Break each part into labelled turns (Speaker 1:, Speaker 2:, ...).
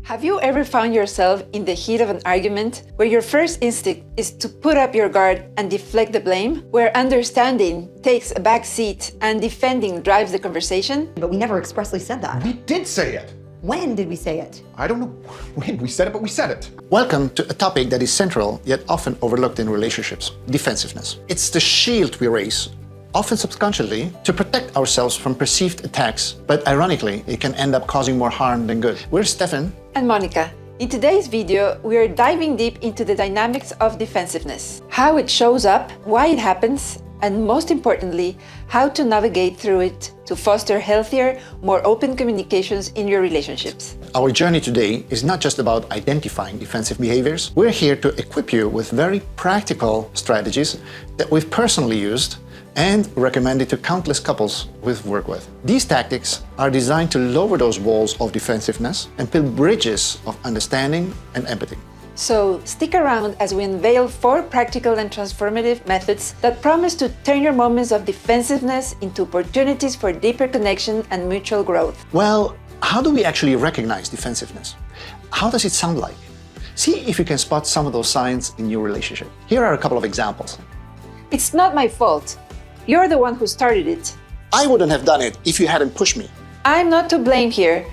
Speaker 1: Have you ever found yourself in the heat of an argument where your first instinct is to put up your guard and deflect the blame, where understanding takes a back seat and defending drives the conversation?
Speaker 2: But we never expressly said that.
Speaker 3: We did say it.
Speaker 2: When did we say it?
Speaker 3: I don't know when we said it, but we said it.
Speaker 4: Welcome to a topic that is central yet often overlooked in relationships: defensiveness. It's the shield we raise, often subconsciously, to protect ourselves from perceived attacks, but ironically, it can end up causing more harm than good. We're Stephan
Speaker 1: and Monica. In today's video, we are diving deep into the dynamics of defensiveness, how it shows up, why it happens, and most importantly, how to navigate through it to foster healthier, more open communications in your relationships.
Speaker 4: Our journey today is not just about identifying defensive behaviors. We're here to equip you with very practical strategies that we've personally used and recommended to countless couples we've worked with. These tactics are designed to lower those walls of defensiveness and build bridges of understanding and empathy.
Speaker 1: So stick around as we unveil 4 practical and transformative methods that promise to turn your moments of defensiveness into opportunities for deeper connection and mutual growth.
Speaker 4: Well, how do we actually recognize defensiveness? How does it sound like? See if you can spot some of those signs in your relationship. Here are a couple of examples.
Speaker 1: It's not my fault. You're the one who started it.
Speaker 4: I wouldn't have done it if you hadn't pushed me.
Speaker 1: I'm not to blame here.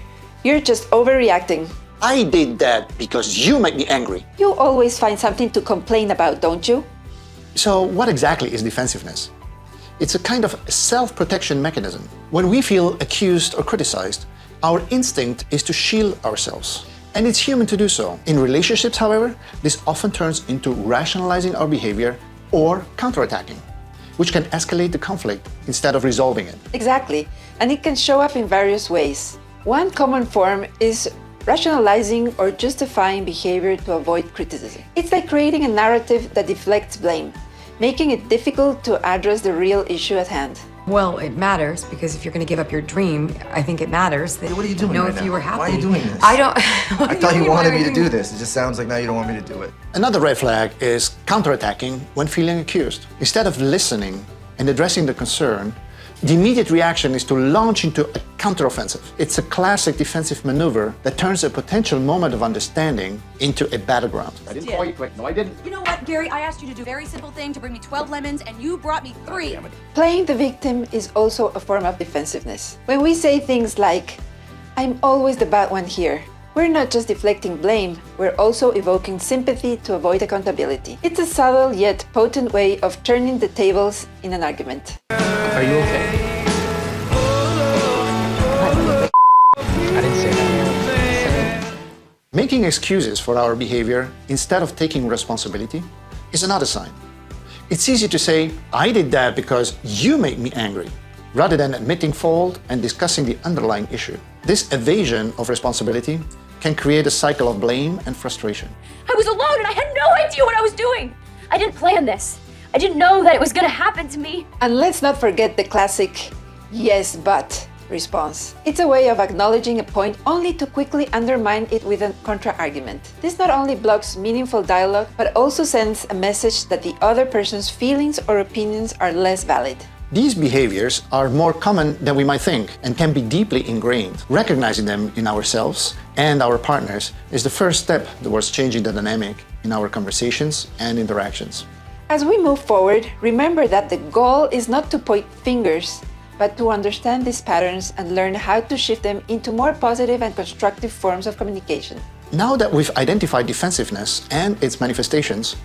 Speaker 1: You're just overreacting.
Speaker 4: I did that because you make me angry.
Speaker 1: You always find something to complain about, don't you?
Speaker 4: So what exactly is defensiveness? It's a kind of self-protection mechanism. When we feel accused or criticized, our instinct is to shield ourselves. And it's human to do so. In relationships, however, this often turns into rationalizing our behavior or counterattacking, which can escalate the conflict instead of resolving it.
Speaker 1: Exactly, and it can show up in various ways. One common form is rationalizing or justifying behavior to avoid criticism. It's like creating a narrative that deflects blame, making it difficult to address the real issue at hand.
Speaker 5: Well, it matters, because if you're going to give up your dream, I think it matters that
Speaker 6: What are you doing
Speaker 5: know
Speaker 6: right
Speaker 5: if
Speaker 6: now?
Speaker 5: you were happy.
Speaker 6: Why are you doing this?
Speaker 5: I don't.
Speaker 6: I thought you wanted me to do this. It just sounds like now you don't want me to do it.
Speaker 4: Another red flag is counterattacking when feeling accused. Instead of listening and addressing the concern, the immediate reaction is to launch into a counteroffensive. It's a classic defensive maneuver that turns a potential moment of understanding into a battleground.
Speaker 3: I didn't call you quick. No, I didn't.
Speaker 7: You know what, Gary? I asked you to do a very simple thing, to bring me 12 lemons, and you brought me 3.
Speaker 1: Playing the victim is also a form of defensiveness. When we say things like, "I'm always the bad one here," we're not just deflecting blame, we're also evoking sympathy to avoid accountability. It's a subtle yet potent way of turning the tables in an argument.
Speaker 8: Are you okay? I didn't say that.
Speaker 4: Making excuses for our behavior instead of taking responsibility is another sign. It's easy to say, "I did that because you made me angry," rather than admitting fault and discussing the underlying issue. This evasion of responsibility can create a cycle of blame and frustration.
Speaker 9: I was alone and I had no idea what I was doing. I didn't plan this. I didn't know that it was gonna happen to me.
Speaker 1: And let's not forget the classic "yes, but" response. It's a way of acknowledging a point only to quickly undermine it with a contra-argument. This not only blocks meaningful dialogue, but also sends a message that the other person's feelings or opinions are less valid.
Speaker 4: These behaviors are more common than we might think and can be deeply ingrained. Recognizing them in ourselves and our partners is the first step towards changing the dynamic in our conversations and interactions.
Speaker 1: As we move forward, remember that the goal is not to point fingers, but to understand these patterns and learn how to shift them into more positive and constructive forms of communication.
Speaker 4: Now that we've identified defensiveness and its manifestations,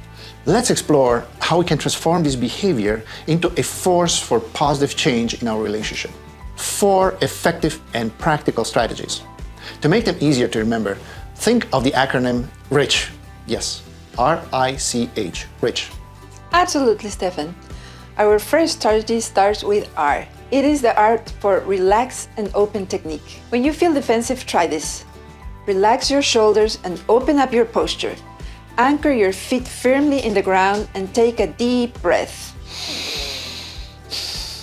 Speaker 4: let's explore how we can transform this behavior into a force for positive change in our relationship. 4 effective and practical strategies. To make them easier to remember, think of the acronym RICH. Yes, R-I-C-H, RICH.
Speaker 1: Absolutely, Stephan. Our first strategy starts with R. It is the art for relax and open technique. When you feel defensive, try this. Relax your shoulders and open up your posture. Anchor your feet firmly in the ground and take a deep breath.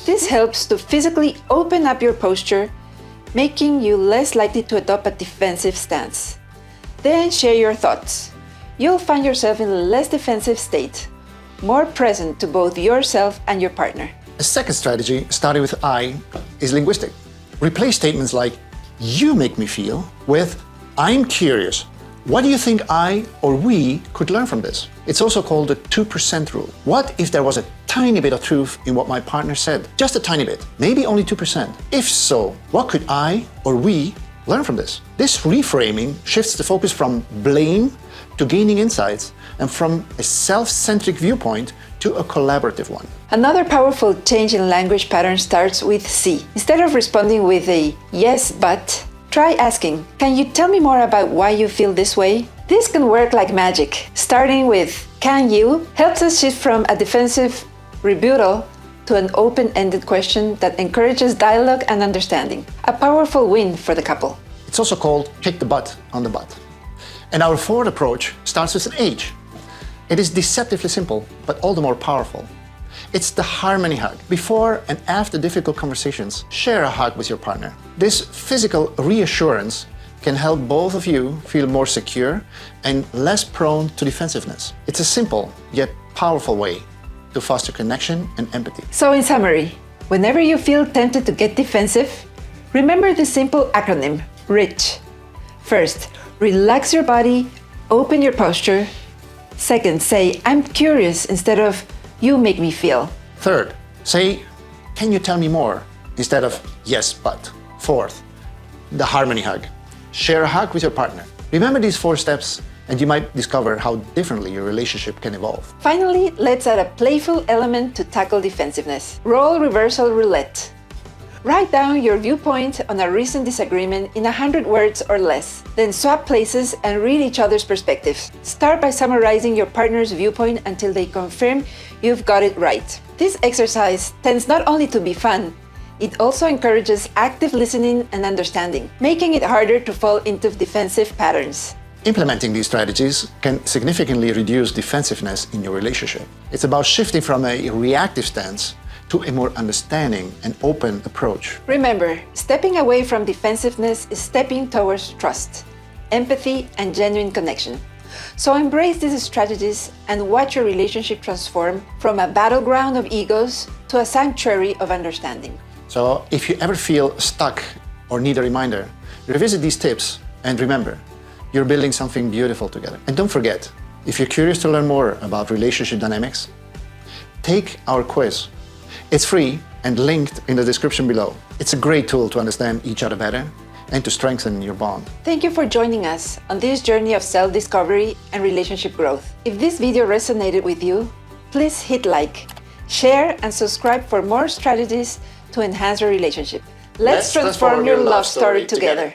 Speaker 1: This helps to physically open up your posture, making you less likely to adopt a defensive stance. Then share your thoughts. You'll find yourself in a less defensive state, more present to both yourself and your partner.
Speaker 4: A second strategy, starting with I, is linguistic. Replace statements like "you make me feel" with I'm curious. What do you think I or we could learn from this? It's also called the 2% rule. What if there was a tiny bit of truth in what my partner said? Just a tiny bit, maybe only 2%. If so, what could I or we learn from this? This reframing shifts the focus from blame to gaining insights and from a self-centric viewpoint to a collaborative one.
Speaker 1: Another powerful change in language pattern starts with C. Instead of responding with a yes, but, try asking, can you tell me more about why you feel this way? This can work like magic. Starting with can you helps us shift from a defensive rebuttal to an open-ended question that encourages dialogue and understanding. A powerful win for the couple.
Speaker 4: It's also called kick the butt on the butt. And our forward approach starts with an H. It is deceptively simple, but all the more powerful. It's the harmony hug. Before and after difficult conversations, share a hug with your partner. This physical reassurance can help both of you feel more secure and less prone to defensiveness. It's a simple yet powerful way to foster connection and empathy.
Speaker 1: So in summary, whenever you feel tempted to get defensive, remember the simple acronym, RICH. First, relax your body, open your posture. Second, say, I'm curious instead of you make me feel.
Speaker 4: Third, say, can you tell me more instead of yes, but. Fourth, the harmony hug. Share a hug with your partner. Remember these 4 steps and you might discover how differently your relationship can evolve.
Speaker 1: Finally, let's add a playful element to tackle defensiveness. Role reversal roulette. Write down your viewpoint on a recent disagreement in 100 words or less. Then swap places and read each other's perspectives. Start by summarizing your partner's viewpoint until they confirm you've got it right. This exercise tends not only to be fun, it also encourages active listening and understanding, making it harder to fall into defensive patterns.
Speaker 4: Implementing these strategies can significantly reduce defensiveness in your relationship. It's about shifting from a reactive stance to a more understanding and open approach.
Speaker 1: Remember, stepping away from defensiveness is stepping towards trust, empathy, and genuine connection. So embrace these strategies and watch your relationship transform from a battleground of egos to a sanctuary of understanding.
Speaker 4: So if you ever feel stuck or need a reminder, revisit these tips and remember, you're building something beautiful together. And don't forget, if you're curious to learn more about relationship dynamics, take our quiz. It's free and linked in the description below. It's a great tool to understand each other better and to strengthen your bond.
Speaker 1: Thank you for joining us on this journey of self-discovery and relationship growth. If this video resonated with you, please hit like, share, and subscribe for more strategies to enhance your relationship. Let's transform your love story together.